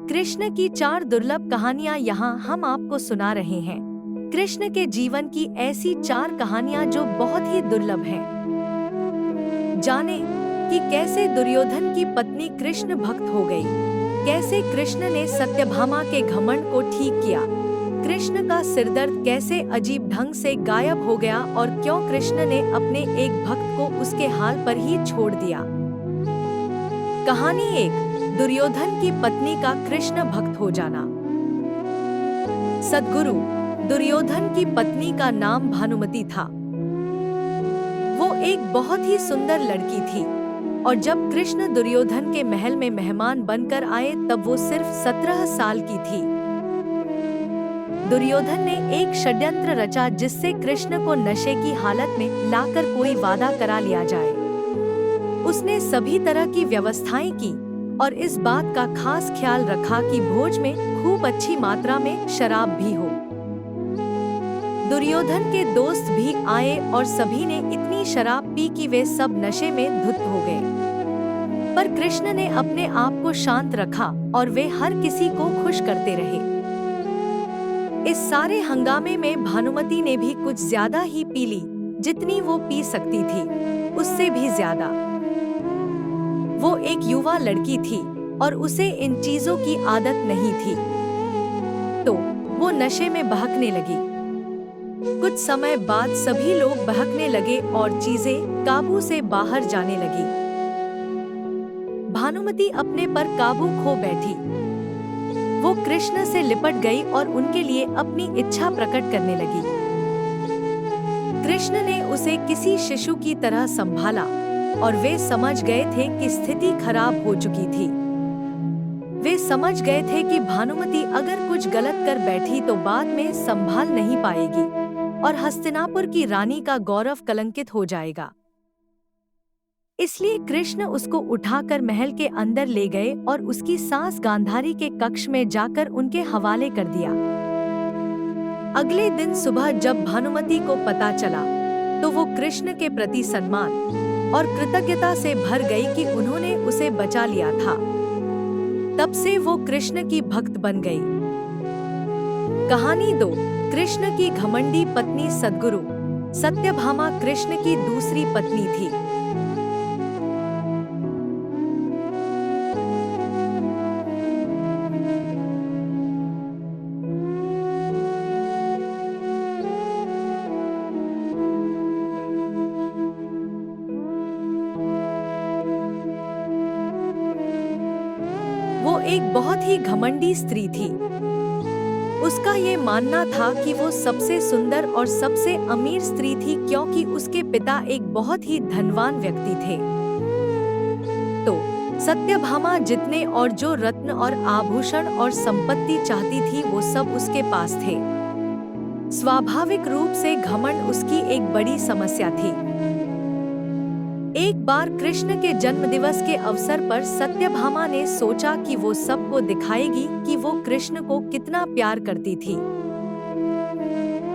कृष्ण की 4 दुर्लभ कहानियाँ यहाँ हम आपको सुना रहे हैं। कृष्ण के जीवन की ऐसी 4 कहानियाँ जो बहुत ही दुर्लभ हैं। जाने कि कैसे दुर्योधन की पत्नी कृष्ण भक्त हो गई, कैसे कृष्ण ने सत्यभामा के घमंड को ठीक किया, कृष्ण का सिरदर्द कैसे अजीब ढंग से गायब हो गया और क्यों कृष्ण ने अपने एक भक्त को उसके हाल पर ही छोड़ दिया। कहानी 1, दुर्योधन की पत्नी का कृष्ण भक्त हो जाना। सद्गुरु दुर्योधन की पत्नी का नाम भानुमति था। वो एक बहुत ही सुंदर लड़की थी और जब कृष्ण दुर्योधन के महल में मेहमान बनकर आए तब वो सिर्फ 17 साल की थी। दुर्योधन ने एक षड्यंत्र रचा जिससे कृष्ण को नशे की हालत में लाकर कोई वादा करा लिया जाए। उसने सभी तरह की व्यवस्थाएं की और इस बात का खास ख्याल रखा कि भोज में खूब अच्छी मात्रा में शराब भी हो। दुर्योधन के दोस्त भी आए और सभी ने इतनी शराब पी कि वे सब नशे में धुत हो गए। पर कृष्ण ने अपने आप को शांत रखा और वे हर किसी को खुश करते रहे। इस सारे हंगामे में भानुमति ने भी कुछ ज्यादा ही पी ली, जितनी वो पी सकती थी, उससे भी ज्यादा। वो एक युवा लड़की थी और उसे इन चीजों की आदत नहीं थी, तो वो नशे में बहकने लगी। कुछ समय बाद सभी लोग बहकने लगे और चीजें काबू से बाहर जाने लगी। भानुमति अपने पर काबू खो बैठी। वो कृष्ण से लिपट गई और उनके लिए अपनी इच्छा प्रकट करने लगी। कृष्ण ने उसे किसी शिशु की तरह संभाला और वे समझ गए थे कि स्थिति खराब हो चुकी थी। वे समझ गए थे कि भानुमति अगर कुछ गलत कर बैठी तो बाद में संभाल नहीं पाएगी और हस्तिनापुर की रानी का गौरव कलंकित हो जाएगा। इसलिए कृष्ण उसको उठाकर महल के अंदर ले गए और उसकी सास गांधारी के कक्ष में जाकर उनके हवाले कर दिया। अगले दिन सुबह जब भानुमति को पता चला तो वो कृष्ण के प्रति सम्मान और कृतज्ञता से भर गई कि उन्होंने उसे बचा लिया था। तब से वो कृष्ण की भक्त बन गई। कहानी 2, कृष्ण की घमंडी पत्नी सद्गुरु। सत्यभामा कृष्ण की दूसरी पत्नी थी। वो एक बहुत ही घमंडी स्त्री थी। उसका ये मानना था कि वो सबसे सुंदर और सबसे अमीर स्त्री थी क्योंकि उसके पिता एक बहुत ही धनवान व्यक्ति थे। तो सत्यभामा जितने और जो रत्न और आभूषण और संपत्ति चाहती थी वो सब उसके पास थे। स्वाभाविक रूप से घमंड उसकी एक बड़ी समस्या थी। एक बार कृष्ण के जन्मदिवस के अवसर पर सत्यभामा ने सोचा कि वो सबको दिखाएगी कि वो कृष्ण को कितना प्यार करती थी।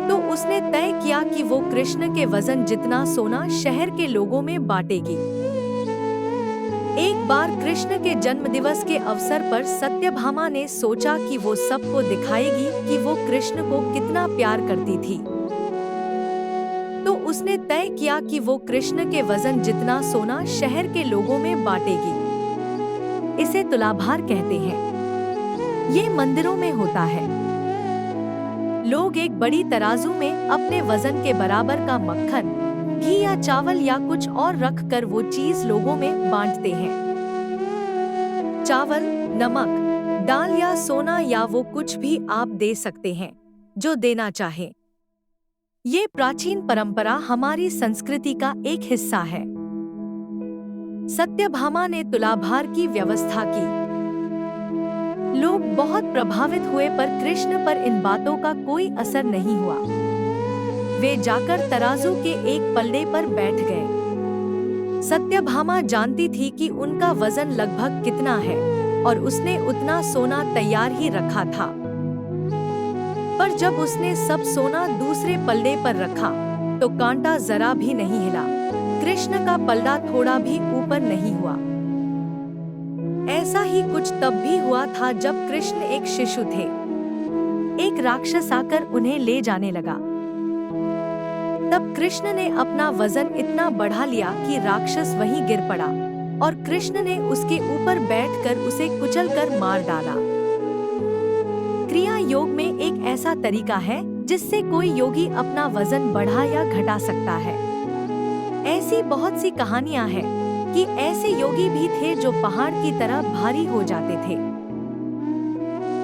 तो उसने तय किया कि वो कृष्ण के वजन जितना सोना शहर के लोगों में बांटेगी। एक बार कृष्ण के जन्मदिवस के अवसर पर सत्यभामा ने सोचा कि वो सबको दिखाएगी कि वो कृष्ण को कितना प्यार करती थी। तो उसने तय किया कि वो कृष्ण के वजन जितना सोना शहर के लोगों में बांटेगी। इसे तुलाभार कहते हैं। ये मंदिरों में होता है। लोग एक बड़ी तराजू में अपने वजन के बराबर का मक्खन, घी या चावल या कुछ और रख कर वो चीज लोगों में बांटते हैं। चावल, नमक, दाल या सोना या वो कुछ भी आप दे सकते हैं जो देना चाहे। ये प्राचीन परंपरा हमारी संस्कृति का एक हिस्सा है। सत्यभामा ने तुलाभार की व्यवस्था की। लोग बहुत प्रभावित हुए पर कृष्ण पर इन बातों का कोई असर नहीं हुआ। वे जाकर तराजू के एक पल्ले पर बैठ गए। सत्यभामा जानती थी कि उनका वजन लगभग कितना है और उसने उतना सोना तैयार ही रखा था। पर जब उसने सब सोना दूसरे पल्ले पर रखा तो कांटा जरा भी नहीं हिला। कृष्ण का पल्ला थोड़ा भी ऊपर नहीं हुआ। ऐसा ही कुछ तब भी हुआ था जब कृष्ण एक शिशु थे। एक राक्षस आकर उन्हें ले जाने लगा। तब कृष्ण ने अपना वजन इतना बढ़ा लिया कि राक्षस वहीं गिर पड़ा और कृष्ण ने उसके ऊपर बैठकर उसे कुचलकर मार डाला। क्रिया योग में एक ऐसा तरीका है जिससे कोई योगी अपना वजन बढ़ा या घटा सकता है। ऐसी बहुत सी कहानियां हैं कि ऐसे योगी भी थे जो पहाड़ की तरह भारी हो जाते थे।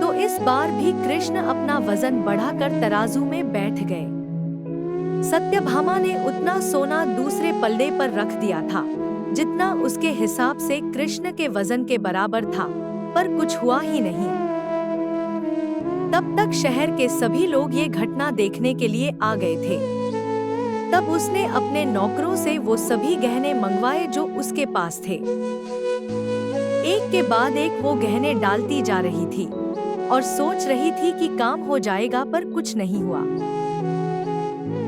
तो इस बार भी कृष्ण अपना वजन बढ़ाकर तराजू में बैठ गए। सत्यभामा ने उतना सोना दूसरे पल्ले पर रख दिया था जितना उसके हिसाब से कृष्ण के वजन के बराबर था, पर कुछ हुआ ही नहीं। तब तक शहर के सभी लोग ये घटना देखने के लिए आ गए थे। तब उसने अपने नौकरों से वो सभी गहने मंगवाए जो उसके पास थे। एक के बाद एक वो गहने डालती जा रही थी और सोच रही थी कि काम हो जाएगा, पर कुछ नहीं हुआ।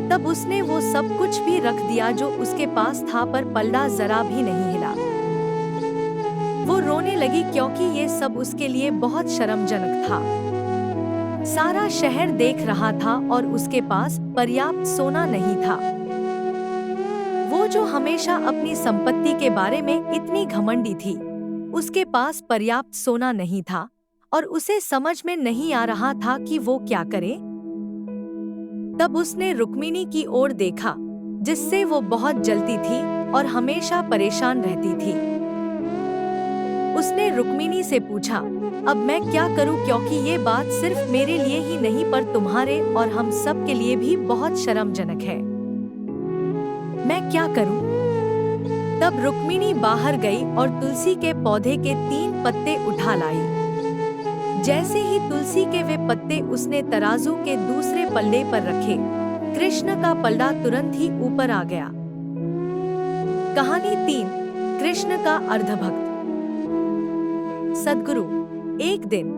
तब उसने वो सब कुछ भी रख दिया जो उसके पास था, पर पल्ला जरा भी नहीं हिला। वो रोने लगी क्योंकि ये सब उसके लिए बहुत शर्मजनक था। सारा शहर देख रहा था और उसके पास पर्याप्त सोना नहीं था। वो जो हमेशा अपनी संपत्ति के बारे में इतनी घमंडी थी, उसके पास पर्याप्त सोना नहीं था और उसे समझ में नहीं आ रहा था कि वो क्या करे। तब उसने रुक्मिणी की ओर देखा, जिससे वो बहुत जलती थी और हमेशा परेशान रहती थी। उसने रुक्मिणी से पूछा, अब मैं क्या करूं, क्योंकि ये बात सिर्फ मेरे लिए ही नहीं पर तुम्हारे और हम सब के लिए भी बहुत शर्मजनक है। मैं क्या करूं? तब रुक्मिणी बाहर गई और तुलसी के पौधे के 3 पत्ते उठा लाई। जैसे ही तुलसी के वे पत्ते उसने तराजू के दूसरे पल्ले पर रखे, कृष्ण का पल्ला तुरंत ही ऊपर आ गया। कहानी 3, कृष्ण का अर्धभक्त। सद्गुरु। एक दिन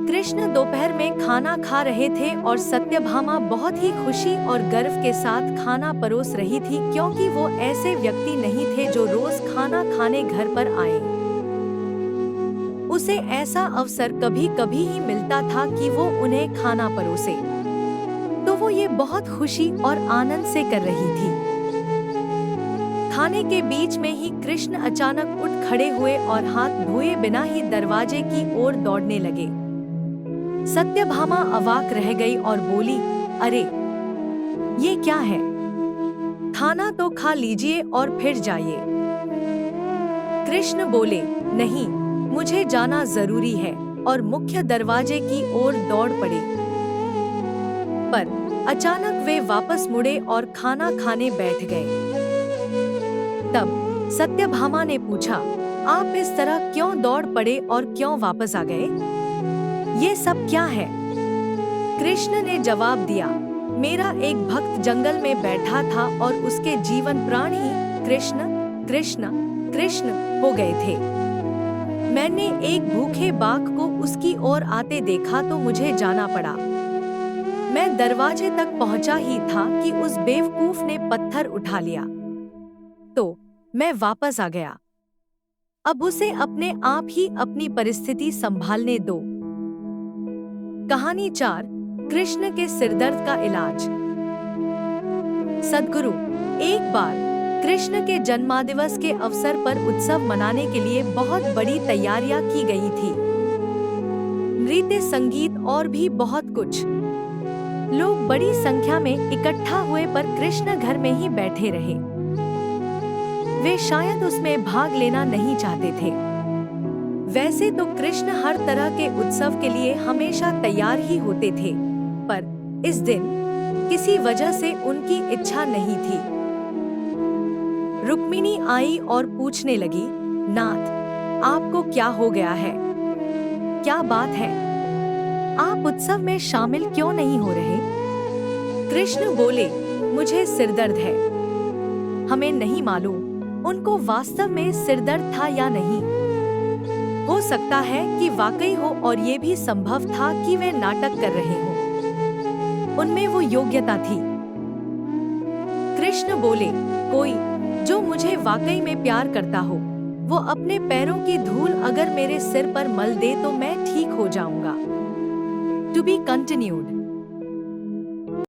कृष्ण दोपहर में खाना खा रहे थे और सत्यभामा बहुत ही खुशी और गर्व के साथ खाना परोस रही थी, क्योंकि वो ऐसे व्यक्ति नहीं थे जो रोज खाना खाने घर पर आए। उसे ऐसा अवसर कभी कभी ही मिलता था कि वो उन्हें खाना परोसे, तो वो ये बहुत खुशी और आनंद से कर रही थी। खाने के बीच में ही कृष्ण अचानक उठ खड़े हुए और हाथ धोए बिना ही दरवाजे की ओर दौड़ने लगे। सत्यभामा अवाक रह गई और बोली, अरे ये क्या है? खाना तो खा लीजिए और फिर जाइए। कृष्ण बोले, नहीं, मुझे जाना जरूरी है, और मुख्य दरवाजे की ओर दौड़ पड़े। पर अचानक वे वापस मुड़े और खाना खाने बैठ गए। तब सत्यभामा ने पूछा, आप इस तरह क्यों दौड़ पड़े और क्यों वापस आ गए? ये सब क्या है? कृष्ण ने जवाब दिया, मेरा एक भक्त जंगल में बैठा था और उसके जीवन प्राण ही कृष्ण कृष्ण कृष्ण हो गए थे। मैंने एक भूखे बाघ को उसकी ओर आते देखा तो मुझे जाना पड़ा। मैं दरवाजे तक पहुंचा ही था कि उस बेवकूफ ने पत्थर उठा लिया, तो मैं वापस आ गया। अब उसे अपने आप ही अपनी परिस्थिति संभालने दो। कहानी 4, कृष्ण के सिरदर्द का इलाज। सद्गुरु। एक बार कृष्ण के जन्मदिवस के अवसर पर उत्सव मनाने के लिए बहुत बड़ी तैयारियां की गई थी। नृत्य, संगीत और भी बहुत कुछ। लोग बड़ी संख्या में इकट्ठा हुए, पर कृष्ण घर में ही बैठे रहे। वे शायद उसमें भाग लेना नहीं चाहते थे। वैसे तो कृष्ण हर तरह के उत्सव के लिए हमेशा तैयार ही होते थे, पर इस दिन किसी वजह से उनकी इच्छा नहीं थी। रुक्मिणी आई और पूछने लगी, नाथ, आपको क्या हो गया है? क्या बात है? आप उत्सव में शामिल क्यों नहीं हो रहे? कृष्ण बोले, मुझे सिरदर्द है। हमें नहीं मालूम उनको वास्तव में सिरदर्द था या नहीं। हो सकता है कि वाकई हो, और ये भी संभव था कि वे नाटक कर रहे हों। उनमें वो योग्यता थी। कृष्ण बोले, कोई जो मुझे वाकई में प्यार करता हो, वो अपने पैरों की धूल अगर मेरे सिर पर मल दे तो मैं ठीक हो जाऊंगा। To be continued.